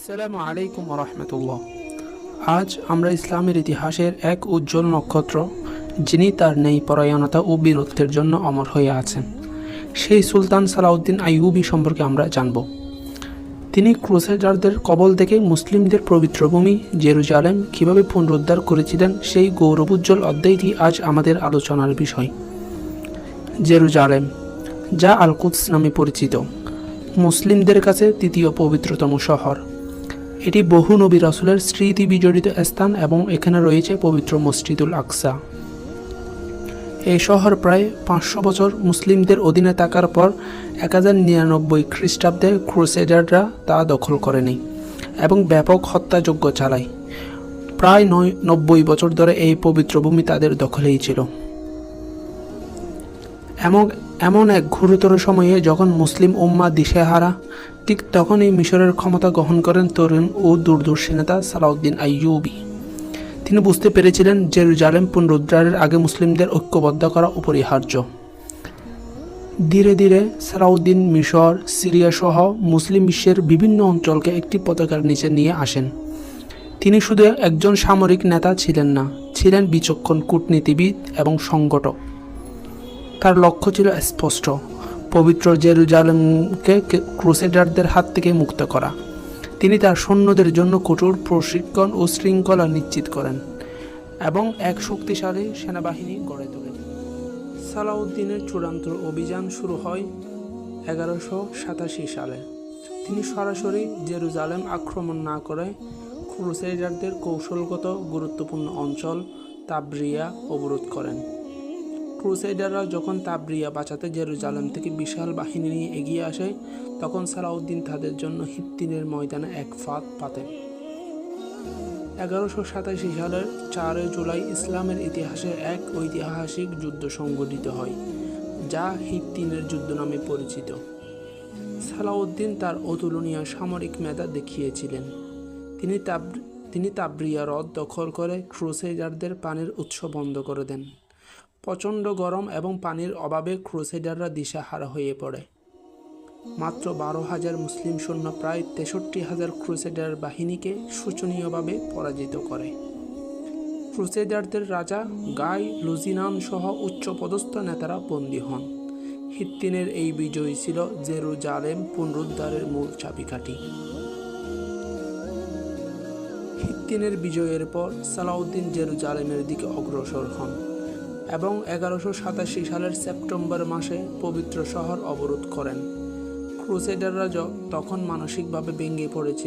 আসসালামু আলাইকুম রহমতুল্লাহ। আজ আমরা ইসলামের ইতিহাসের এক উজ্জ্বল নক্ষত্র, যিনি তার ন্যায়পরায়ণতা ও বীরত্বের জন্য অমর হয়ে আছেন, সেই সুলতান সালাউদ্দিন আইয়ুবী সম্পর্কে আমরা জানব। তিনি ক্রুসেডারদের কবল থেকে মুসলিমদের পবিত্র ভূমি জেরুজালেম কীভাবে পুনরুদ্ধার করেছিলেন, সেই গৌরবোজ্জ্বল অধ্যায়টি আজ আমাদের আলোচনার বিষয়। জেরুজালেম, যা আল কুদস নামে পরিচিত, মুসলিমদের কাছে তৃতীয় পবিত্রতম শহর। এটি বহু নবী রাসূলের স্মৃতি বিজড়িত স্থান এবং এখানে রয়েছে পবিত্র মসজিদুল আকসা। এই শহর প্রায় 500 বছর মুসলিমদের অধীনে থাকার পর 1099 খ্রিস্টাব্দে ক্রুসেডাররা তা দখল করে নেয় এবং ব্যাপক হত্যাযজ্ঞ চালায়। প্রায় 90 বছর ধরে এই পবিত্র ভূমি তাদের দখলেই ছিল। এমন এক গুরুতর সময়ে যখন মুসলিম উম্মাহ দিশেহারা, ঠিক তখনই মিশরের ক্ষমতা গ্রহণ করেন তরুণ ও দূরদর্শী নেতা সালাউদ্দিন আইয়ুবী। তিনি বুঝতে পেরেছিলেন জেরুজালেম পুনরুদ্ধারের আগে মুসলিমদের ঐক্যবদ্ধ করা অপরিহার্য। ধীরে ধীরে সালাউদ্দিন মিশর, সিরিয়া সহ মুসলিম বিশ্বের বিভিন্ন অঞ্চলকে একটি পতাকার নিচে নিয়ে আসেন। তিনি শুধু একজন সামরিক নেতা ছিলেন না, ছিলেন বিচক্ষণ কূটনীতিবিদ এবং সংগঠক। তার লক্ষ্য ছিল স্পষ্ট: পবিত্র জেরুজালেমকে ক্রুসেডারদের হাত থেকে মুক্ত করা। তিনি তার সৈন্যদের জন্য কঠোর প্রশিক্ষণ ও শৃঙ্খলা নিশ্চিত করেন এবং এক শক্তিশালী সেনাবাহিনী গড়ে তোলেন। সালাউদ্দিনের চূড়ান্ত অভিযান শুরু হয় 1187 সালে। তিনি সরাসরি জেরুজালেম আক্রমণ না করে ক্রুসেডারদের কৌশলগত গুরুত্বপূর্ণ অঞ্চল তাবরিয়া অবরোধ করেন। ক্রুসেডাররা যখন তাবরিয়া বাঁচাতে জেরুজালেম থেকে বিশাল বাহিনী নিয়ে এগিয়ে আসে, তখন সালাউদ্দিন তাদের জন্য হিত্তিনের ময়দানে এক ফাঁদ পাতেন। 1187 সালের 4 জুলাই ইসলামের ইতিহাসে এক ঐতিহাসিক যুদ্ধ সংঘটিত হয়, যা হিত্তিনের যুদ্ধ নামে পরিচিত। সালাউদ্দিন তার অতুলনীয় সামরিক মেধা দেখিয়েছিলেন। তিনি তাবরিয়া হ্রদ দখল করে ক্রুসেডারদের পানির উৎস বন্ধ করে দেন। প্রচণ্ড গরম এবং পানির অভাবে ক্রুসেডাররা দিশাহারা হয়ে পড়ে। মাত্র 12,000 মুসলিম সৈন্য প্রায় 63,000 ক্রুসেডার বাহিনীকে শোচনীয়ভাবে পরাজিত করে। ক্রুসেডারদের রাজা গাই লুজিনান সহ উচ্চপদস্থ নেতারা বন্দী হন। হিত্তিনের এই বিজয় ছিল জেরুজালেম পুনরুদ্ধারের মূল চাবিকাঠি। হিত্তিনের বিজয়ের পর সালাউদ্দিন জেরুজালেমের দিকে অগ্রসর হন এবং 1187 সালের সেপ্টেম্বর মাসে পবিত্র শহর অবরোধ করেন। ক্রুসেডাররা তখন মানসিকভাবে ভেঙে পড়েছিল।